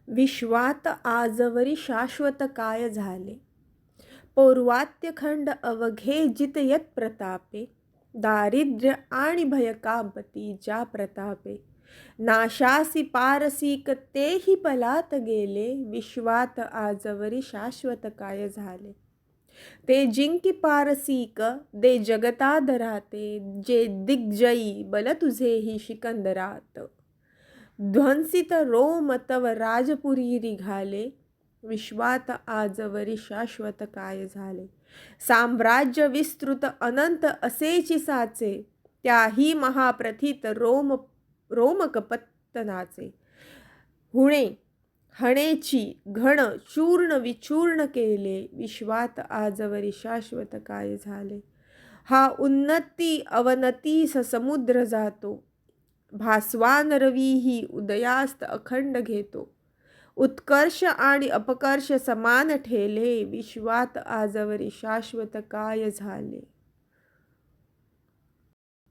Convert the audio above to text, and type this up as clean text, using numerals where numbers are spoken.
विश्वात आजवरी शाश्वत काय झाले. पौर्वात्यखंड अवघे जित यत प्रतापे. दारिद्र्य आणि भयकापती ज्या प्रतापे. नाशासी पारसिक तेही पलात गेले. विश्वात आजवरी शाश्वत काय झाले. ते जिंकी पारसिक दे जगतादराते. जे दिग्जयी बल तुझेही शिकंदरात. ध्वंसित रोम तव राजपुरी निघाले. विश्वात आजवरी शाश्वत काय झाले. साम्राज्य विस्तृत अनंत असेची साचे. त्याही महाप्रथित रोमकपत्तनाचे. हुणे हणेची घण चूर्ण विचूर्ण केले. विश्वात आजवरी शाश्वत काय झाले. हा उन्नती अवनतीस समुद्र जातो. भास्वान रवीही उदयास्त अखंड घेतो. उत्कर्ष आणि अपकर्ष समान ठेले. विश्वात आजवरी शाश्वत काय झाले.